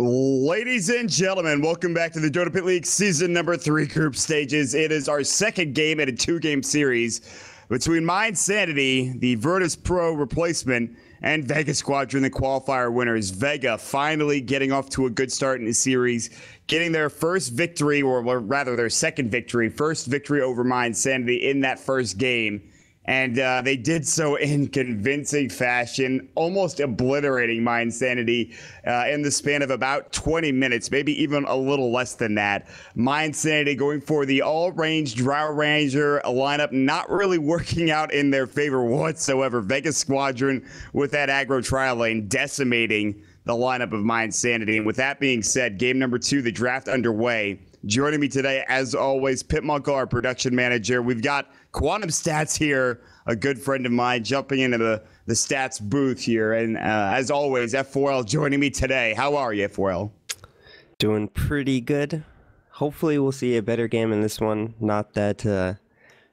Ladies and gentlemen, welcome back to the Dota Pit League Season number 3 group stages. It is our second game in a 2-game series between mYi, the Virtus Pro replacement, and Vega Squadron, the qualifier winners. Vega finally getting off to a good start in the series, getting their first victory, or rather their second victory, first victory over mYi in that first game. And they did so in convincing fashion, almost obliterating mYi in the span of about 20 minutes, maybe even a little less than that. mYi going for the all-range Drow Ranger, a lineup not really working out in their favor whatsoever. Vega Squadron with that aggro trial lane decimating the lineup of mYi. And with that being said, game number 2, the draft underway. Joining me today, as always, Pitmunkle, our production manager. We've got Quantum Stats here, a good friend of mine, jumping into the stats booth here. And as always, F4L joining me today. How are you, F4L? Doing pretty good. Hopefully we'll see a better game in this one. Not that,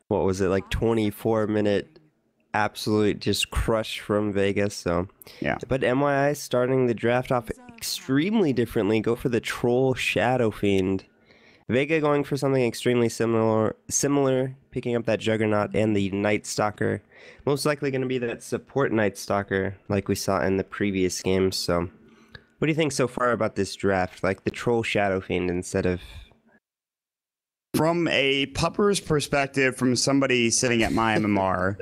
what was it, like 24-minute absolute just crush from Vegas. So yeah. But mYi starting the draft off extremely differently. Go for the Troll Shadow Fiend. Vega going for something extremely similar, picking up that Juggernaut and the Night Stalker. Most likely going to be that support Night Stalker like we saw in the previous games. So what do you think so far about this draft? Like the Troll Shadow Fiend instead of... From a pupper's perspective, from somebody sitting at my MMR,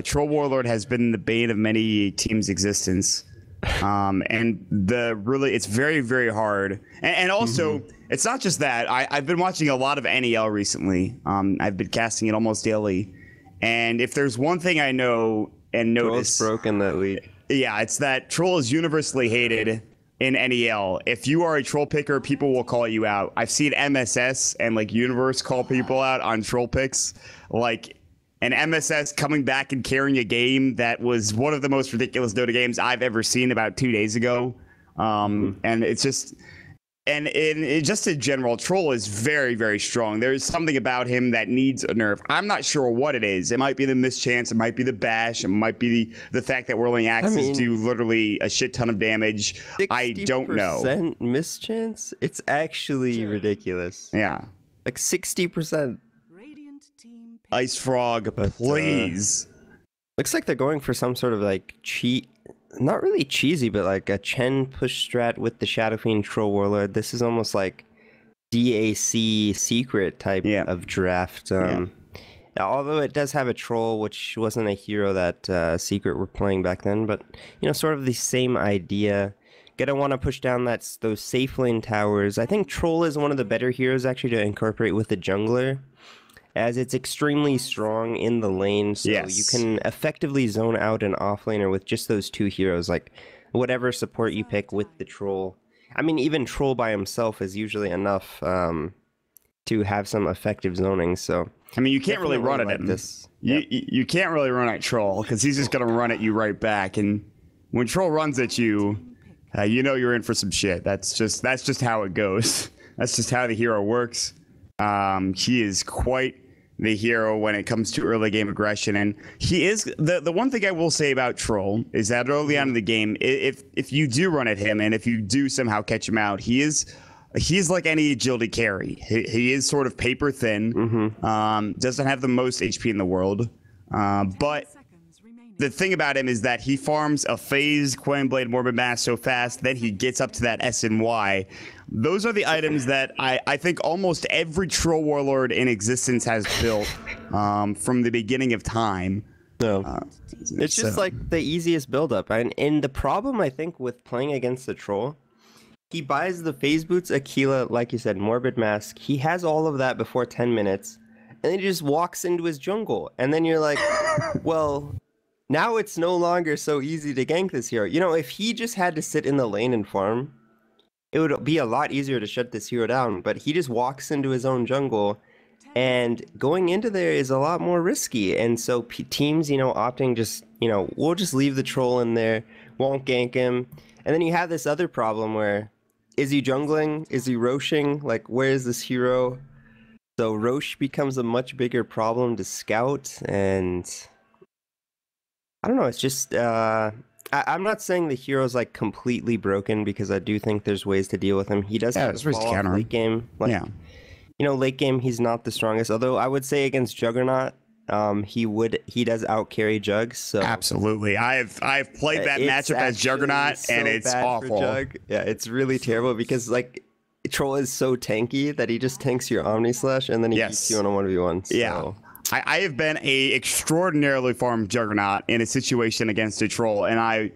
Troll Warlord has been the bane of many teams' existence. And it's very, very hard. And also, it's not just that. I've been watching a lot of NEL recently. I've been casting it almost daily. And if there's one thing I know and notice... Troll's broken that league. Yeah, it's that Troll is universally hated in NEL. If you are a Troll picker, people will call you out. I've seen MSS and like Universe call people out on Troll picks. Like... And MSS coming back and carrying a game that was one of the most ridiculous Dota games I've ever seen about 2 days ago. And it's just... And just in general, Troll is very, very strong. There's something about him that needs a nerf. I'm not sure what it is. It might be the mischance. It might be the bash. It might be the fact that whirling axes do literally a shit ton of damage. I don't know. 60% mischance? It's actually ridiculous. Yeah. Like 60%. Ice Frog, please. Looks like they're going for some sort of like cheat. Not really cheesy, but like a Chen push strat with the Shadow Fiend Troll Warlord. This is almost like DAC secret type of draft. Although it does have a troll, which wasn't a hero that secret were playing back then, but you know, sort of the same idea. Gonna want to push down those safe lane towers. I think Troll is one of the better heroes actually to incorporate with the jungler, as it's extremely strong in the lane, so you can effectively zone out an offlaner with just those two heroes, like whatever support you pick with the Troll. I mean, even Troll by himself is usually enough to have some effective zoning, so... I mean, you can't really run at him. You can't really run at Troll, because he's just going to run at you right back, and when Troll runs at you, you know you're in for some shit. That's just how it goes. That's just how the hero works. He is quite... the hero when it comes to early game aggression, and he is the one thing I will say about Troll is that early on in the game, if you do run at him and if you do somehow catch him out, he's like any agility carry. He is sort of paper thin, doesn't have the most HP in the world, but the thing about him is that he farms a phase, Coin Blade, Morbid Mass so fast, then he gets up to that S and Y. Those are the items that I think almost every Troll Warlord in existence has built from the beginning of time. It's just like the easiest build-up. And the problem, I think, with playing against the Troll, he buys the Phase Boots, Aquila, like you said, Morbid Mask. He has all of that before 10 minutes, and then he just walks into his jungle. And then you're like, well... now it's no longer so easy to gank this hero. You know, if he just had to sit in the lane and farm, it would be a lot easier to shut this hero down. But he just walks into his own jungle, and going into there is a lot more risky. And so teams, you know, opting just, you know, we'll just leave the Troll in there, won't gank him. And then you have this other problem where, is he jungling? Is he roshing? Like, where is this hero? So Rosh becomes a much bigger problem to scout, and... I don't know, it's just I'm not saying the hero's like completely broken because I do think there's ways to deal with him. He does Yeah, have there's a ways to fall off counter him. late game. Like, Yeah. you know, late game he's not the strongest. Although I would say against Juggernaut, he does out carry Jugs. So Absolutely. I've played that it's matchup as actually Juggernaut, so and it's bad for awful. Jug. Yeah, it's really terrible because like Troll is so tanky that he just tanks your Omni Slash and then he beats you on a 1v1. So. Yeah. I have been a extraordinarily farmed Juggernaut in a situation against a Troll, and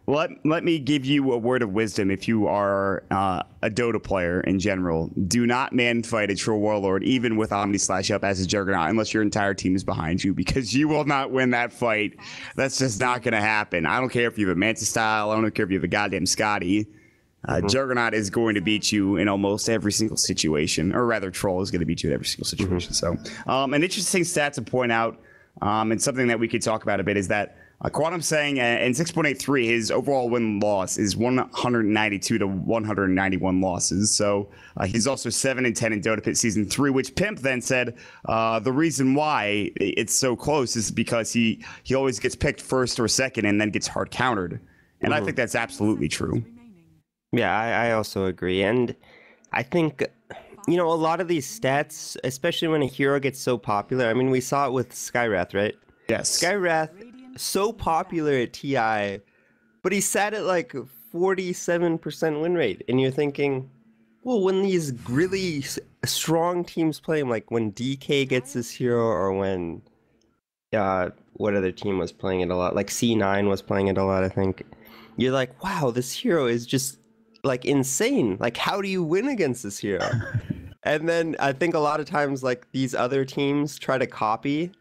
let me give you a word of wisdom if you are a Dota player in general. Do not man fight a Troll Warlord, even with Omni Slash up as a Juggernaut, unless your entire team is behind you, because you will not win that fight. That's just not going to happen. I don't care if you have a Manta Style. I don't care if you have a goddamn Scotty. Juggernaut is going to beat you in almost every single situation, or rather, Troll is going to beat you in every single situation. So, an interesting stat to point out, and something that we could talk about a bit, is that Quantum saying in 6.83, his overall win-loss is 192 to 191 losses. So he's also 7-10 in Dota Pit Season 3, which Pimp then said the reason why it's so close is because he always gets picked first or second and then gets hard countered. And I think that's absolutely true. Yeah, I also agree. And I think, you know, a lot of these stats, especially when a hero gets so popular, I mean, we saw it with Skywrath, right? Yes. Skywrath, so popular at TI, but he sat at like 47% win rate. And you're thinking, well, when these really strong teams play him, like when DK gets this hero or when, what other team was playing it a lot? Like C9 was playing it a lot, I think. You're like, wow, this hero is just like insane. Like, how do you win against this hero? And then I think a lot of times like these other teams try to copy,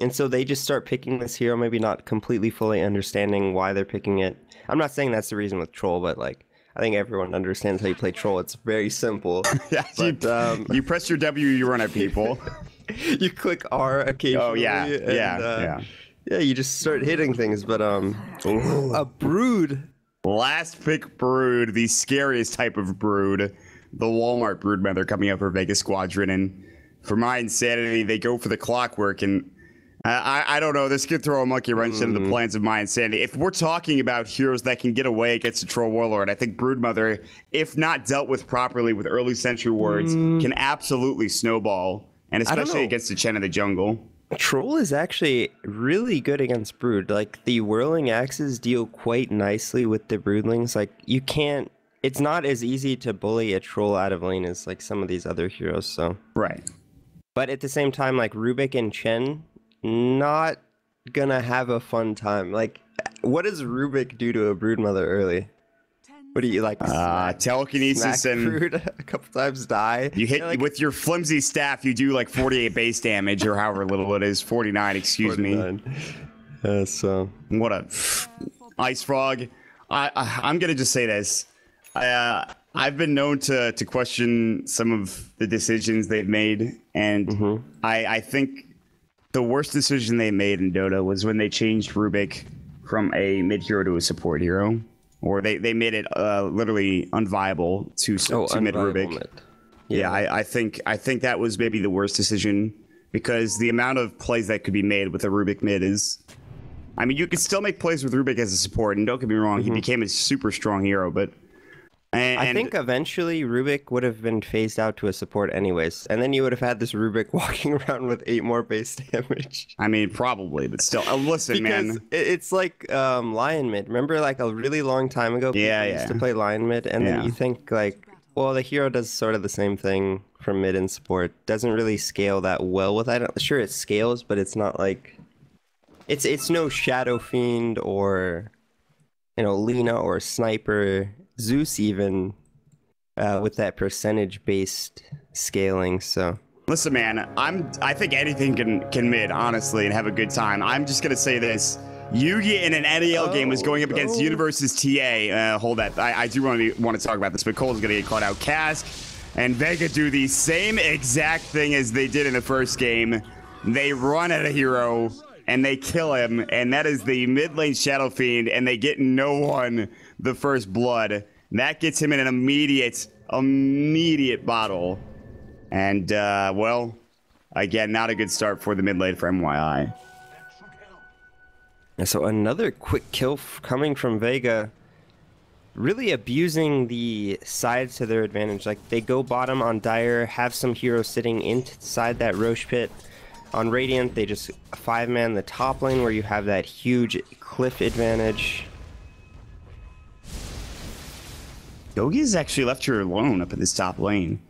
and so they just start picking this hero, maybe not completely fully understanding why they're picking it. I'm not saying that's the reason with Troll, but like I think everyone understands how you play Troll. It's very simple. Yeah, but, you press your W, you run at people. You click R occasionally. Oh yeah, and, yeah. Yeah, you just start hitting things. But a Brood. Last pick Brood, the scariest type of Brood, the Walmart Brood Mother coming up for Vegas Squadron, and for my insanity, they go for the Clockwork, and I don't know, this could throw a monkey wrench into the plans of my insanity. If we're talking about heroes that can get away against a Troll Warlord, I think Brood Mother, if not dealt with properly with early Sentry Wards, can absolutely snowball, and especially against the Chen of the Jungle. Troll is actually really good against Brood. Like, the Whirling Axes deal quite nicely with the Broodlings. Like, you can't... It's not as easy to bully a Troll out of lane as, like, some of these other heroes, so... Right. But at the same time, like, Rubik and Chen, not gonna have a fun time. Like, what does Rubik do to a Brood Mother early? What do you like? Telekinesis smack and Brood a couple times, die. You hit like, with your flimsy staff. You do like 48 base damage, or however little it is. 49, excuse 49. me. So what a ice frog. I'm gonna just say this. I've been known to question some of the decisions they've made, and I think the worst decision they made in Dota was when they changed Rubik from a mid hero to a support hero. Or they made it literally unviable to mid Rubik. Yeah, I think that was maybe the worst decision, because the amount of plays that could be made with a Rubik mid is... I mean, you could still make plays with Rubik as a support, and don't get me wrong, he became a super strong hero, but... I think eventually Rubik would have been phased out to a support anyways, and then you would have had this Rubik walking around with 8 more base damage. I mean, probably, but still, listen, man. It's like Lion Mid. Remember, like a really long time ago, people used to play Lion Mid, and then you think like, well, the hero does sort of the same thing from mid and support. Doesn't really scale that well with that. Sure, it scales, but it's not like it's no Shadow Fiend or Lina or Sniper. Zeus even with that percentage-based scaling. So listen, man, I think anything can mid, honestly, and have a good time. I'm just gonna say this: Yugi in an NAL game was going up against Universe's TA. Hold that. I do want to talk about this, but Cole's gonna get caught out. Cask and Vega do the same exact thing as they did in the first game. They run at a hero and they kill him, and that is the mid lane Shadow Fiend, and they get no one the first blood. That gets him in an immediate bottle. And, well, again, not a good start for the mid lane for mYi. And so another quick kill coming from Vega. Really abusing the sides to their advantage. Like, they go bottom on Dire, have some heroes sitting inside that Roche pit. On Radiant, they just 5-man the top lane where you have that huge cliff advantage. Gogi's actually left her alone up at this top lane.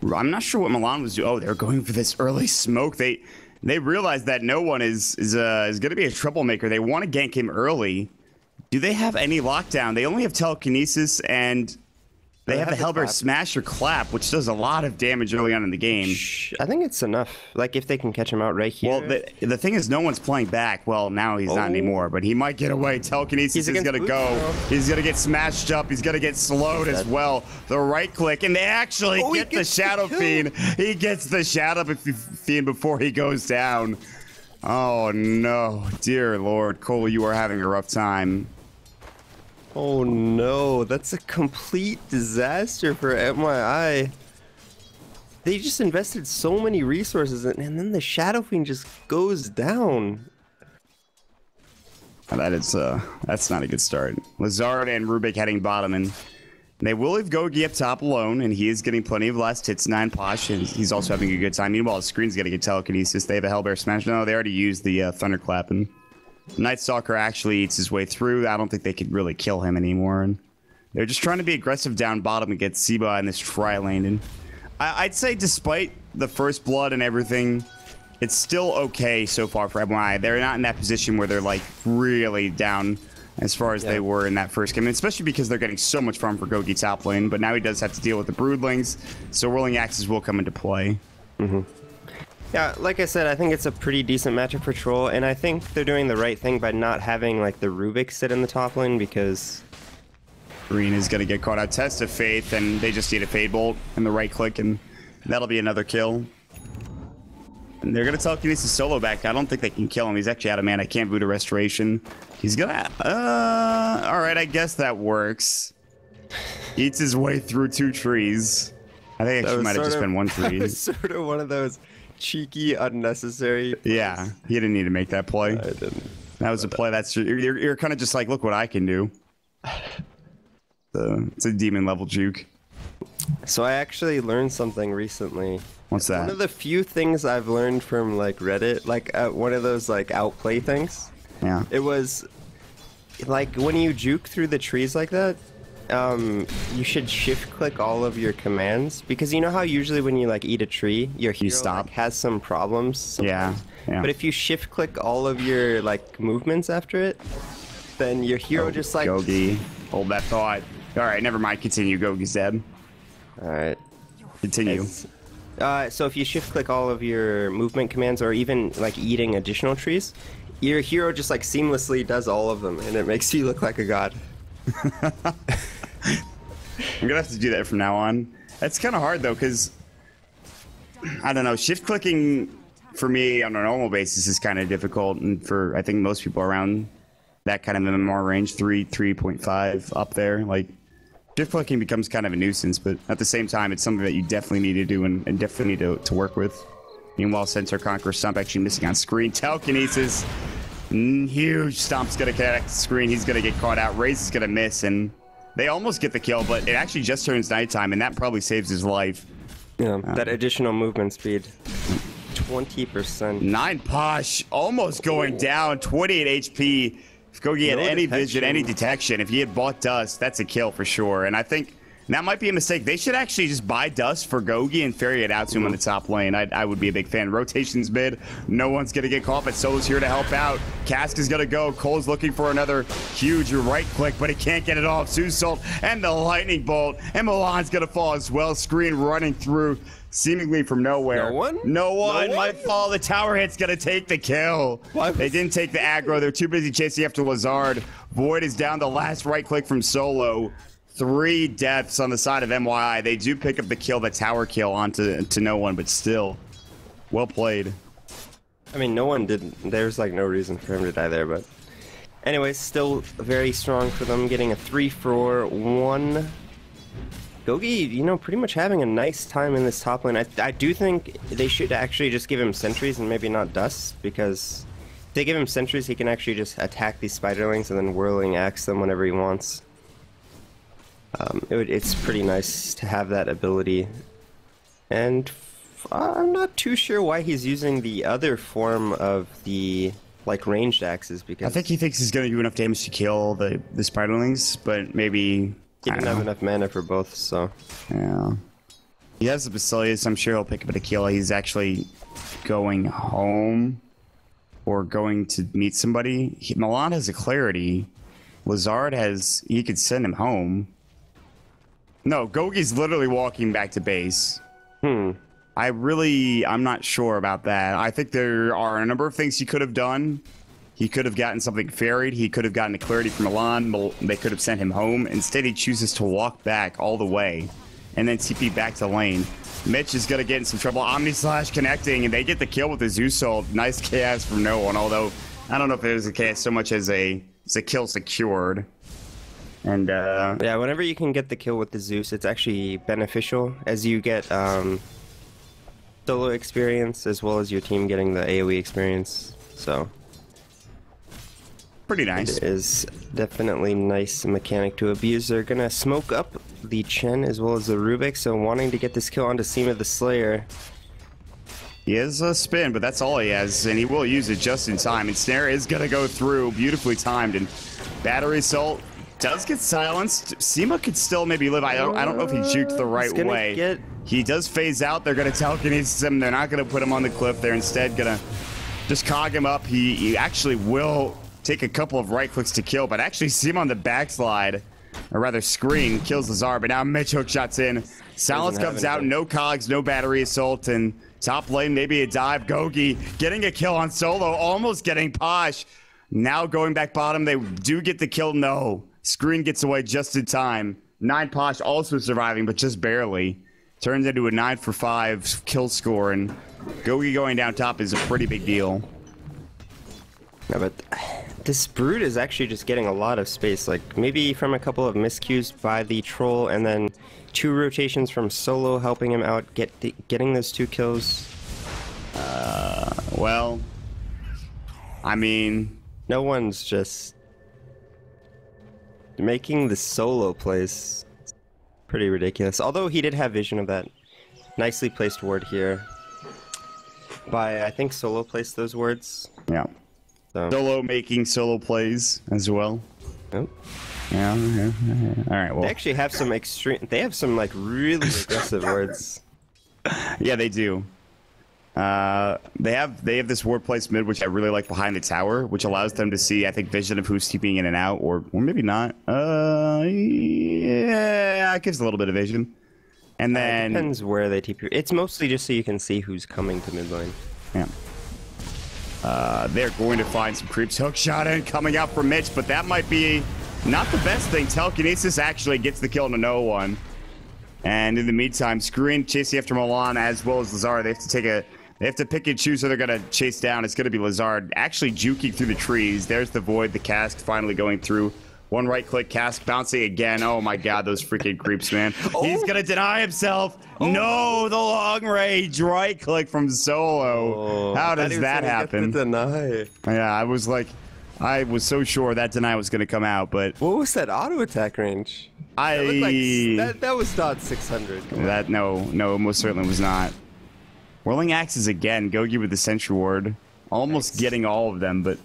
I'm not sure what Milan was doing. Oh, they're going for this early smoke. They realize that no one is going to be a troublemaker. They want to gank him early. Do they have any lockdown? They only have telekinesis, and they have the Hellbear Smash or Clap, which does a lot of damage early on in the game. I think it's enough. Like, if they can catch him out right here. Well, the thing is, no one's playing back. Well, now he's not anymore, but he might get away. Telekinesis is going to go. He's going to get smashed up. He's going to get slowed as well. The right click, and they actually get the Shadow Fiend. He gets the Shadow Fiend before he goes down. Oh, no. Dear Lord. Cole, you are having a rough time. Oh no, that's a complete disaster for mYi. They just invested so many resources and then the Shadow Fiend just goes down. That's not a good start. Lazard and Rubik heading bottom, and they will leave Gogi up top alone, and he is getting plenty of last hits. 9 Posh, and he's also having a good time. Meanwhile, the screen's going to get telekinesis. They have a Hellbear Smash. No, they already used the Thunderclap, and Night Stalker actually eats his way through. I don't think they could really kill him anymore. And they're just trying to be aggressive down bottom and get Siba in this tri lane. And I'd say despite the first blood and everything, it's still okay so far for mYi. They're not in that position where they're like really down as far as they were in that first game, and especially because they're getting so much farm for Gogi top lane. But now he does have to deal with the Broodlings, so Whirling Axes will come into play. Yeah, like I said, I think it's a pretty decent matchup for Troll, and I think they're doing the right thing by not having like the Rubik sit in the top lane, because Green is going to get caught out. Test of Faith, and they just need a Fade Bolt and the right click, and that'll be another kill. And they're going to telekinesis solo back. I don't think they can kill him. He's actually out of mana. Can't boot a restoration. He's going to... all right, I guess that works. Eats his way through 2 trees. I think it might have just been 1 tree. That was sort of one of those cheeky, unnecessary plays. Yeah, he didn't need to make that play. I didn't. That was a play. That's you're kind of just like, look what I can do. It's a demon level juke. So I actually learned something recently. What's that? One of the few things I've learned from like Reddit, like one of those like outplay things. Yeah. It was like when you juke through the trees like that, you should shift click all of your commands, because you know how usually when you like eat a tree, your hero like, has some problems sometimes? Yeah. But if you shift click all of your like movements after it, then your hero just like... Gogi, hold that thought. All right, never mind. Continue. Gogi's dead. All right. Continue. So if you shift click all of your movement commands, or even like eating additional trees, your hero just like seamlessly does all of them, and it makes you look like a god. I'm gonna have to do that from now on. That's kind of hard though, because I don't know, shift clicking for me on a normal basis is kind of difficult, and for I think most people around that kind of MMR range, 3.5 up there, like shift clicking becomes kind of a nuisance. But at the same time, it's something that you definitely need to do and definitely need to work with. Meanwhile, Centaur Conqueror Stomp actually missing on screen. Telekinesis, huge Stomp's gonna connect the screen. He's gonna get caught out. Raze is gonna miss, and they almost get the kill, but it actually just turns nighttime, and that probably saves his life. Yeah, that additional movement speed. 20%. 9 Posh almost going down. 28 HP. If Gogi had any vision, any detection, if he had bought Dust, that's a kill for sure. And I think that might be a mistake. They should actually just buy Dust for Gogi and ferry it out to him on the top lane. I would be a big fan. Rotations mid. No one's going to get caught, but Solo's here to help out. Cask is going to go. Cole's looking for another huge right click, but he can't get it off. Susult and the lightning bolt. And Milan's going to fall as well. Screen running through seemingly from nowhere. No one? No one might fall. The tower hit's going to take the kill. They didn't take the aggro. They're too busy chasing after Lazard. Void is down. The last right click from Solo. 3 deaths on the side of mYi. They do pick up the kill, the tower kill onto no one, but still, well played. I mean, no one did. There's like no reason for him to die there, but anyways, still very strong for them, getting a 3-4-1. Gogi, you know, pretty much having a nice time in this top lane. I do think they should actually just give him sentries and maybe not dust, because they give him sentries, he can actually just attack these spiderlings and then whirling axe them whenever he wants. It's pretty nice to have that ability. And I'm not too sure why he's using the other form of the like ranged axes, because I think he thinks he's going to do enough damage to kill the spiderlings, but maybe he didn't have enough mana for both, so yeah. He has the Basilius, I'm sure he'll pick up a kill. He's actually going home or going to meet somebody. Milan has a clarity. Lazard has, he could send him home. No, Gogi's literally walking back to base. I'm not sure about that. I think there are a number of things he could have done. He could have gotten something ferried. He could have gotten a clarity from Milan. They could have sent him home. Instead, he chooses to walk back all the way and then TP back to lane. Mitch is going to get in some trouble. Omni Slash connecting, and they get the kill with the Zeus ult. Nice KS from no one, although I don't know if it was a KS so much as a kill secured. And yeah, whenever you can get the kill with the Zeus, it's actually beneficial as you get solo experience as well as your team getting the AoE experience. So pretty nice. It is definitely nice mechanic to abuse. They're gonna smoke up the Chen as well as the Rubik, so wanting to get this kill onto Seema the Slayer. He has a spin, but that's all he has, and he will use it just in time. And Snare is gonna go through, beautifully timed, and Battery Assault does get silenced. Seema could still maybe live. I don't know if he juked the right way. He does phase out. They're gonna telekinesis him. They're not gonna put him on the cliff. They're instead gonna just cog him up. He actually will take a couple of right clicks to kill, but actually Seema on the backslide, or rather screen, kills Lazar. But now Mitch hook shots in. Silence comes out. No cogs, no Battery Assault, and top lane maybe a dive. Gogi getting a kill on solo, almost getting Posh. Now going back bottom, they do get the kill. No. Screen gets away just in time. 9 Posh also surviving, but just barely. Turns into a 9 for 5 kill score, and Gogi going down top is a pretty big deal. Yeah, but this Brood is actually just getting a lot of space, like maybe from a couple of miscues by the Troll, and then 2 rotations from Solo helping him out, getting those 2 kills. Well, I mean, no one's just making the Solo plays pretty ridiculous. Although he did have vision of that nicely placed ward here. By, I think Solo placed those words. Yeah. So. Solo making solo plays as well. Oh. Yeah. All right. Well, they actually have some extreme. They have some like really aggressive words. Yeah, they do. They have this ward place mid, which I really like behind the tower, which allows them to see, I think, vision of who's keeping in and out, or maybe not. Yeah, it gives a little bit of vision. And then depends where they TP. It's mostly just so you can see who's coming to mid lane. Yeah. They're going to find some creeps. Hook shot in coming out from Mitch, but that might be not the best thing. Telekinesis actually gets the kill to no one. And in the meantime, Screen chasing after Milan as well as Lazard. They have to pick and choose who they're going to chase down. It's going to be Lazard actually juking through the trees. There's the Void, the cask finally going through. 1 right click, cask bouncing again. Oh my god, those freaking creeps, man. Oh. He's going to deny himself. Oh. No, the long range right click from Solo. Oh, how does that happen? Deny. Yeah, I was so sure that deny was going to come out, but what was that auto attack range? That was not 600. No, it most certainly was not. Whirling axes again. Gogi with the sentry ward, almost getting all of them, but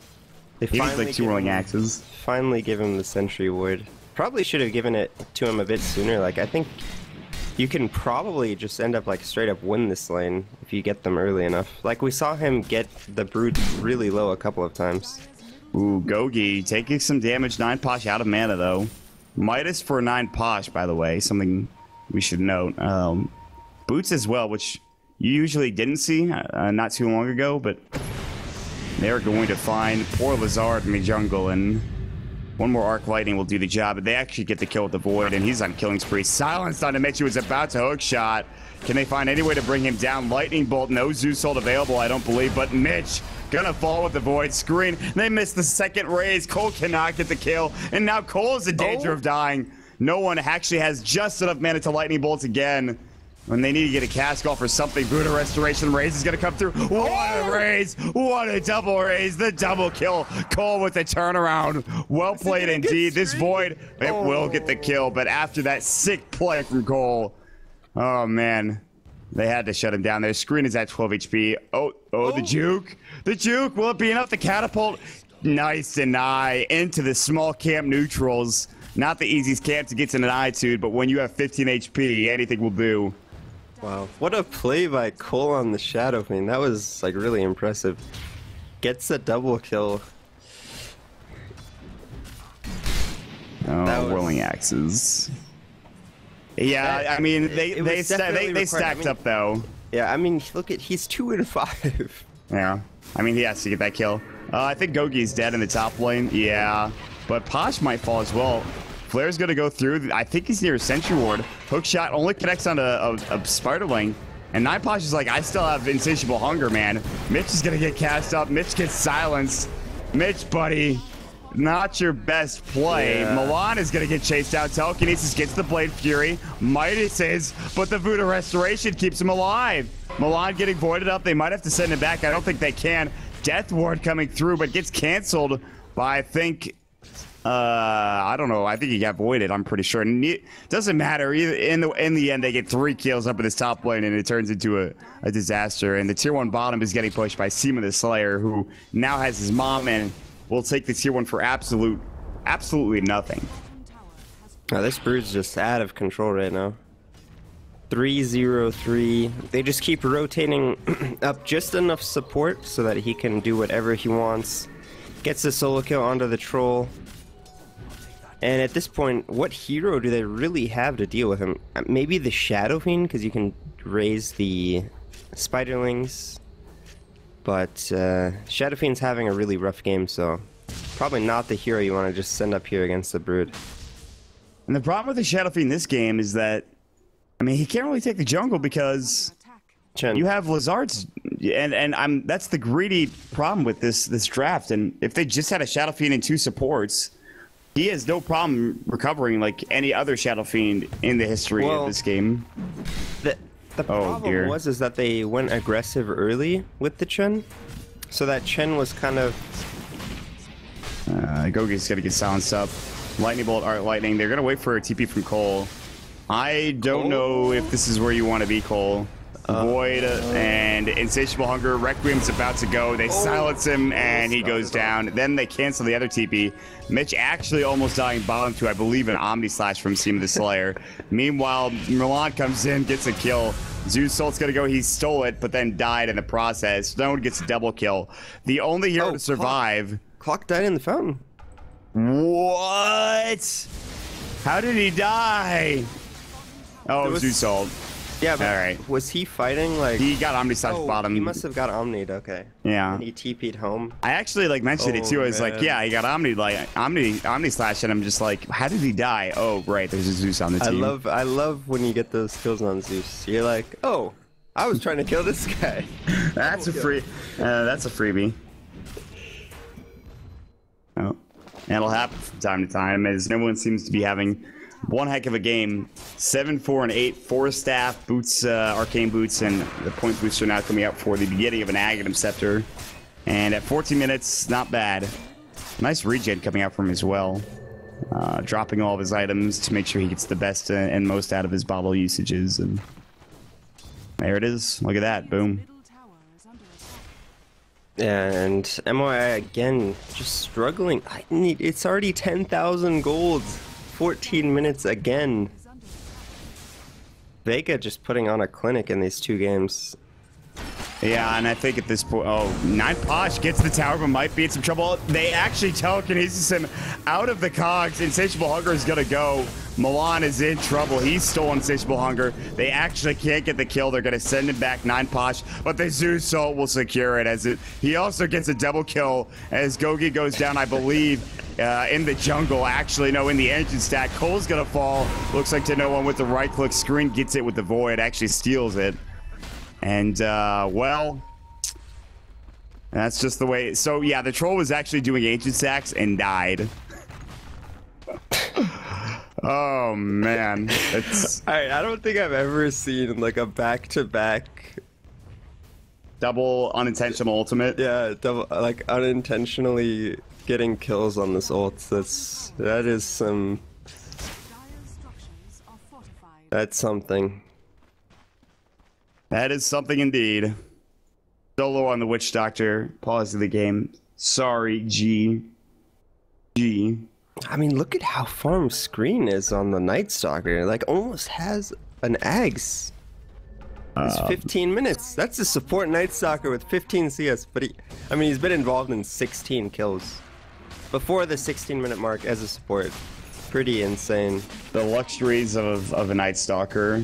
he was like 2 whirling axes. Finally give him the sentry ward. Probably should have given it to him a bit sooner. Like, I think you can probably just end up like straight up win this lane if you get them early enough. Like, we saw him get the Brute really low a couple of times. Ooh, Gogi taking some damage. 9 Posh out of mana though. Midas for 9 Posh, by the way, something we should note. Boots as well, which you usually didn't see not too long ago, but they're going to find poor Lazard in the jungle, and 1 more Arc Lightning will do the job. But they actually get the kill with the Void, and he's on killing spree. Silenced on Mitch, who was about to hook shot. Can they find any way to bring him down? Lightning Bolt, no Zeus ult available, I don't believe, but Mitch gonna fall with the Void. Screen, they missed the second raise. Cole cannot get the kill, and now Cole is in danger of dying. No one actually has just enough mana to Lightning Bolt again. When they need to get a cast off or something, Buddha Restoration Raise is going to come through. What a raise! What a double raise! The double kill. Cole with the turnaround. Well played indeed. This Void, it will get the kill, but after that sick play from Cole, oh man, they had to shut him down. Their screen is at 12 HP. Oh, the juke. The juke. Will it be enough to catapult? Nice deny into the small camp neutrals. Not the easiest camp to get to an attitude, but when you have 15 HP, anything will do. Wow, what a play by Cole on the Shadow Fiend. That was like really impressive. Gets a double kill. Oh, Whirling Axes. Yeah, I mean they stacked up though. Yeah, I mean look at he's 2 and 5. Yeah, I mean he has to get that kill. I think Gogi's dead in the top lane. Yeah, but Posh might fall as well. Flair's gonna go through. I think he's near a Sentry Ward. Hook shot only connects on a Spiderling. And Nineposh is like, I still have insatiable hunger, man. Mitch is gonna get cast up. Mitch gets silenced. Mitch, buddy, not your best play. Yeah. Milan is gonna get chased out. Telekinesis gets the Blade Fury. Midas is, but the Voodoo Restoration keeps him alive. Milan getting voided up. They might have to send him back. I don't think they can. Death Ward coming through, but gets canceled by, I think, I don't know. I think he got voided. I'm pretty sure. And doesn't matter. In the end, they get 3 kills up in this top lane, and it turns into a disaster. And the tier 1 bottom is getting pushed by Seema the Slayer, who now has his mom and will take the tier 1 for absolutely nothing. Oh, this brood's just out of control right now. 3-0-3. They just keep rotating up just enough support so that he can do whatever he wants. Gets the solo kill onto the troll. And at this point, what hero do they really have to deal with him? Maybe the Shadow Fiend, because you can raise the Spiderlings. But Shadow Fiend's having a really rough game, so probably not the hero you want to just send up here against the Brood. And the problem with the Shadow Fiend in this game is that, I mean, he can't really take the jungle because you have Lazard's, and that's the greedy problem with this draft. And if they just had a Shadow Fiend and 2 supports, he has no problem recovering like any other Shadow Fiend in the history of this game. The problem was that they went aggressive early with the Chen, so that Chen was kind of. Gogi's gonna get silenced up. Lightning Bolt, Art Lightning. They're gonna wait for a TP from Cole. I don't know if this is where you want to be, Cole. Void and Insatiable Hunger. Requiem's about to go. They silence him and he goes down. Then they cancel the other TP. Mitch actually almost dying bottom to, I believe, an Omni Slash from Seema the Slayer. Meanwhile, Milan comes in, gets a kill. Zeus Salt's gonna go. He stole it, but then died in the process. Stone gets a double kill. The only hero to survive. Clock died in the fountain. What? How did he die? Oh, Zeus Salt. Yeah, but all right. Was he fighting like... He got Omni Slash bottom. He must have got Omni'd, okay. Yeah. And he TP'd home. I actually like mentioned it too. I was like, yeah, he got Omni Slash, and I'm just like, how did he die? Oh, right, there's a Zeus on the team. I love when you get those kills on Zeus. You're like, oh, I was trying to kill this guy. That's a freebie. Oh, that'll happen from time to time as no one seems to be having one heck of a game. 7, 4, and 8. 4 staff boots, arcane boots, and the point booster now coming out for the beginning of an Aghanim Scepter. And at 14 minutes, not bad. Nice regen coming out from him as well. Dropping all of his items to make sure he gets the best and most out of his bottle usages. And there it is. Look at that. Boom. And mYi again, just struggling. It's already 10,000 golds. 14 minutes again. Vega just putting on a clinic in these 2 games. Yeah, and I think at this point, Nineposh gets the tower, but might be in some trouble. They actually telekinesis him out of the cogs. Insatiable Hunger is gonna go. Milan is in trouble. He's stolen Insatiable Hunger. They actually can't get the kill. They're gonna send him back, Nineposh, but the Zeus Salt will secure it he also gets a double kill as Gogi goes down, I believe, in the jungle. Actually, no, in the engine stack. Cole's gonna fall. Looks like to no one with the right click. Screen gets it with the Void, actually steals it. And, well, that's just the way. So, yeah, the troll was actually doing ancient stacks and died. Oh man, it's Alright, I don't think I've ever seen like a back-to-back. double unintentional ultimate. Yeah, double, like unintentionally getting kills on this ult. That is some. That's something. That is something indeed. Solo on the Witch Doctor. Pausing the game. Sorry, G. I mean, look at how farm screen is on the Night Stalker. Like, almost has an Ags. It's 15 minutes. That's a support Night Stalker with 15 CS. But he's been involved in 16 kills before the 16-minute mark as a support. Pretty insane. The luxuries of a Night Stalker.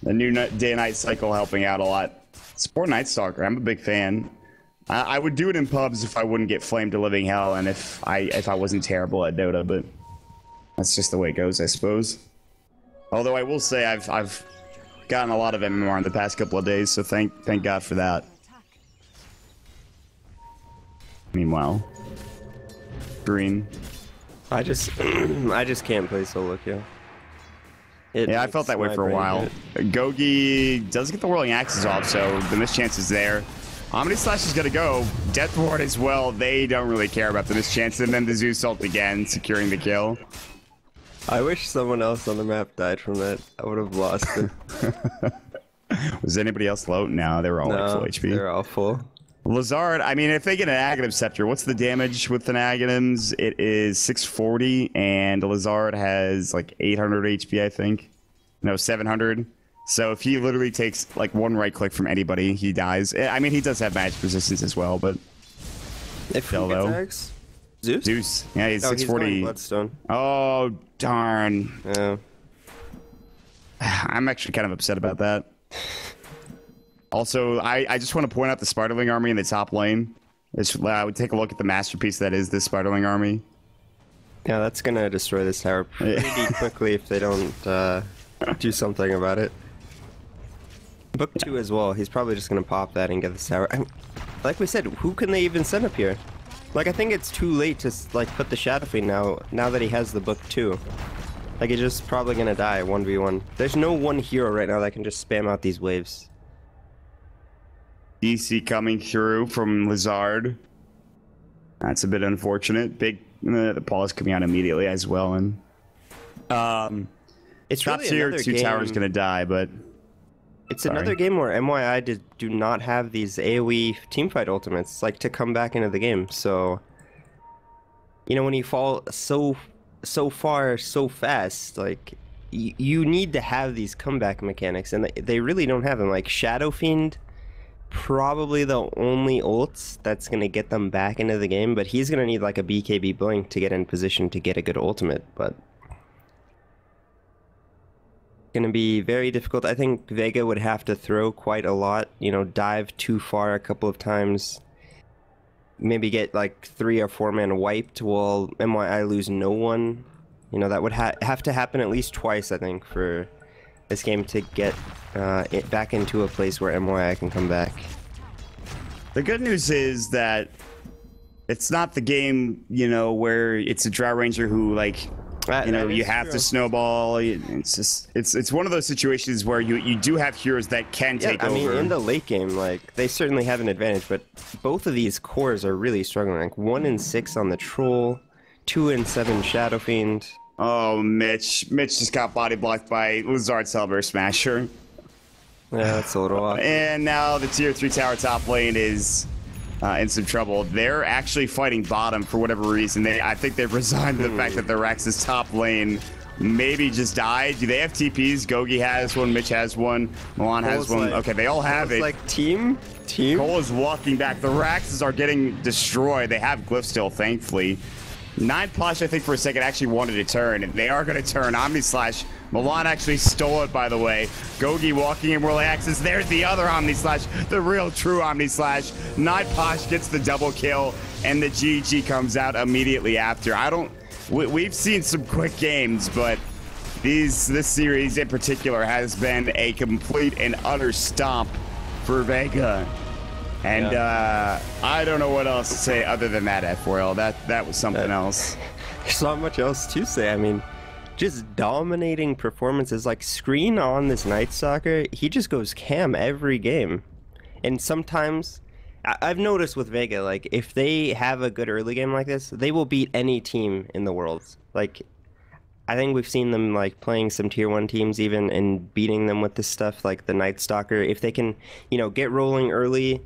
The new day-night cycle helping out a lot. Support Night Stalker. I'm a big fan. I would do it in pubs if I wouldn't get flamed to living hell, and if I wasn't terrible at Dota, but that's just the way it goes, I suppose. Although I will say I've gotten a lot of MMR in the past couple of days, so thank God for that. Meanwhile, green. I just can't play solo queue. Yeah, I felt that way for a while. Gogi does get the whirling axes off, so the miss chance is there. Omni Slash is gonna go. Death Ward as well. They don't really care about the miss chance, and then the Zeus ult again, securing the kill. I wish someone else on the map died from that. I would have lost it. Was anybody else low? No, they were all like full HP. They're all full. Lazard, I mean, if they get an Aghanim Scepter, what's the damage with an Aghanims? It is 640, and Lazard has like 800 HP, I think. No, 700. So if he literally takes like one right click from anybody, he dies. I mean, he does have magic resistance as well, but if still though. Zeus? Yeah, he's 640. He's Bloodstone. Oh, darn. Yeah. I'm actually kind of upset about that. Also, I just want to point out the Spiderling army in the top lane. I would take a look at the masterpiece that is this Spiderling army. Yeah, that's going to destroy this tower pretty quickly if they don't do something about it. Book 2 as well. He's probably just going to pop that and get this tower. Like we said, who can they even send up here? Like, I think it's too late to like put the Shadow Fiend now that he has the Book 2. Like, he's just probably going to die 1v1. There's no one hero right now that can just spam out these waves. DC coming through from Lazard. That's a bit unfortunate. The Paul is coming out immediately as well, and it's top really tier 2 towers gonna die, but it's another game where mYi do not have these AoE teamfight ultimates like to come back into the game. So you know, when you fall so far so fast, like you need to have these comeback mechanics, and they really don't have them. Like Shadow Fiend, probably the only ults that's going to get them back into the game, but he's going to need like a BKB blink to get in position to get a good ultimate, but going to be very difficult. I think Vega would have to throw quite a lot, you know, dive too far a couple of times, maybe get like 3 or 4 man wiped while mYi lose no one. You know, that would have to happen at least twice, I think, for this game to get it back into a place where mYi can come back. The good news is that it's not the game, you know, where it's a Drow Ranger who, like, you know, you have to snowball. It's just, it's one of those situations where you do have heroes that can take over. I mean, in the late game, like, they certainly have an advantage, but both of these cores are really struggling. Like, 1 in 6 on the Troll, 2 in 7 Shadow Fiend. Oh, Mitch just got body blocked by Lazard Celeber Smasher. Yeah, that's a little off. And now the tier 3 tower top lane is in some trouble. They're actually fighting bottom for whatever reason. I think they've resigned to the fact that the Rax's top lane maybe just died. Do they have TPs? Gogi has one, Mitch has one, Milan has one. Okay, they all have it. Like team? Cole is walking back. The Raxes are getting destroyed. They have Glyph still, thankfully. 9 Posh, I think, for a second, actually wanted to turn. They are going to turn. Omni Slash. Milan actually stole it, by the way. Gogi walking in whirling axis. There's the other Omni Slash, the real true Omni Slash. 9 Posh gets the double kill, and the GG comes out immediately after. We've seen some quick games, but this series in particular has been a complete and utter stomp for Vega. And I don't know what else to say other than that, F-World. That was something else. There's not much else to say. I mean, just dominating performances. Like Screen on this Night Stalker, he just goes cam every game. And sometimes I've noticed with Vega, like if they have a good early game like this, they will beat any team in the world. Like I think we've seen them like playing some tier 1 teams even and beating them with this stuff like the Night Stalker. If they can, you know, get rolling early,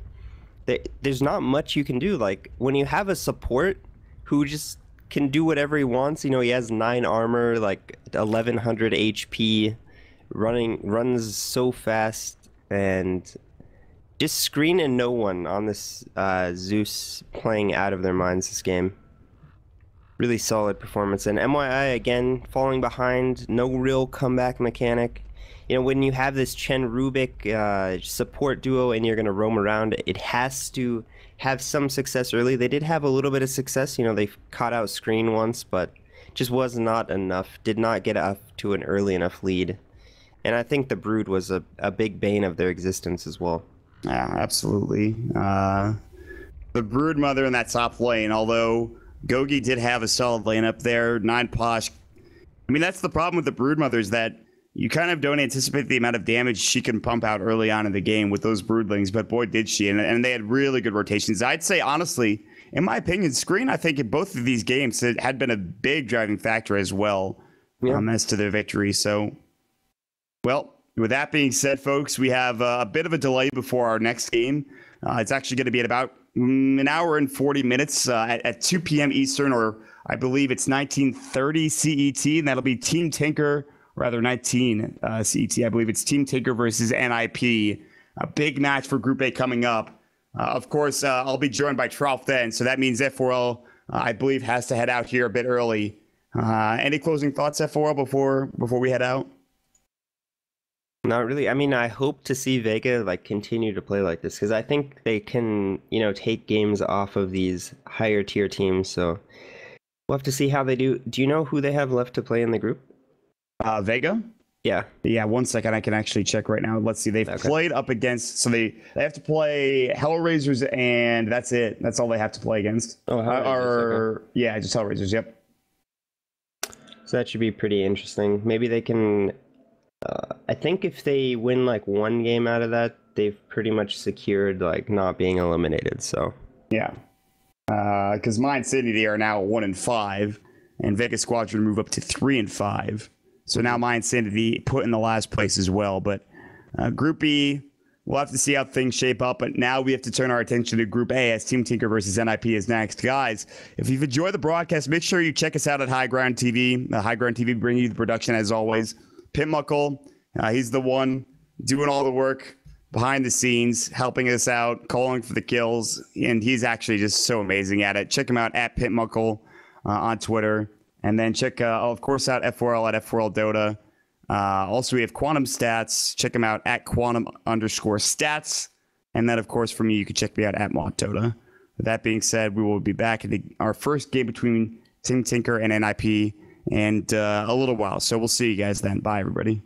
there's not much you can do. Like when you have a support who just can do whatever he wants, you know, he has 9 armor, like 1100 HP, runs so fast, and just Screen and no one on this Zeus playing out of their minds this game. Really solid performance. And mYi, again, falling behind, no real comeback mechanic. You know, when you have this Chen Rubik support duo and you're going to roam around, it has to have some success early. They did have a little bit of success. You know, they caught out Screen once, but just was not enough. Did not get up to an early enough lead. And I think the Brood was a big bane of their existence as well. Yeah, absolutely. The Brood Mother in that top lane, although Gogi did have a solid lane up there, 9 Posh. I mean, that's the problem with the Brood Mother, is that you kind of don't anticipate the amount of damage she can pump out early on in the game with those Broodlings, but boy, did she. And they had really good rotations. I'd say, honestly, in my opinion, Screen, I think in both of these games, it had been a big driving factor as well, as to their victory. So, well, with that being said, folks, we have a bit of a delay before our next game. It's actually going to be at about an hour and 40 minutes at 2 p.m. Eastern, or I believe it's 1930 CET, and that'll be Team Tinker, rather 19 CET. I believe it's Team Tinker versus NIP. A big match for Group A coming up. Of course, I'll be joined by Trout then, so that means F4L, I believe, has to head out here a bit early. Any closing thoughts, F4L, before we head out? Not really. I mean, I hope to see Vega like continue to play like this, because I think they can, you know, take games off of these higher tier teams. So we'll have to see how they do. Do you know who they have left to play in the group? Vega? Yeah. Yeah, 1 second. I can actually check right now. Let's see. They've played up against, so they have to play Hellraisers, and that's it. That's all they have to play against. Oh, Hellraisers. Yeah, just Hellraisers. Yep. So that should be pretty interesting. Maybe they can. I think if they win like 1 game out of that, they've pretty much secured like not being eliminated. So yeah, because Mind City are now 1-5, and Vegas Squadron move up to 3-5. So now Mind Sanity put in the last place as well. But Group B, we'll have to see how things shape up. But now we have to turn our attention to Group A, as Team Tinker versus NIP is next. Guys, if you've enjoyed the broadcast, make sure you check us out at HighGroundTV. HighGroundTV bringing you the production as always. Pitmuckle, he's the one doing all the work behind the scenes, helping us out, calling for the kills, and he's actually just so amazing at it. Check him out at Pitmuckle on Twitter, and then check, of course, out F4L at F4L Dota. Also, we have Quantum Stats. Check him out at Quantum_Stats, and then, of course, for me, you can check me out at ModDota. With that being said, we will be back in our first game between Team Tinker and NIP. And a little while. So we'll see you guys then. Bye, everybody.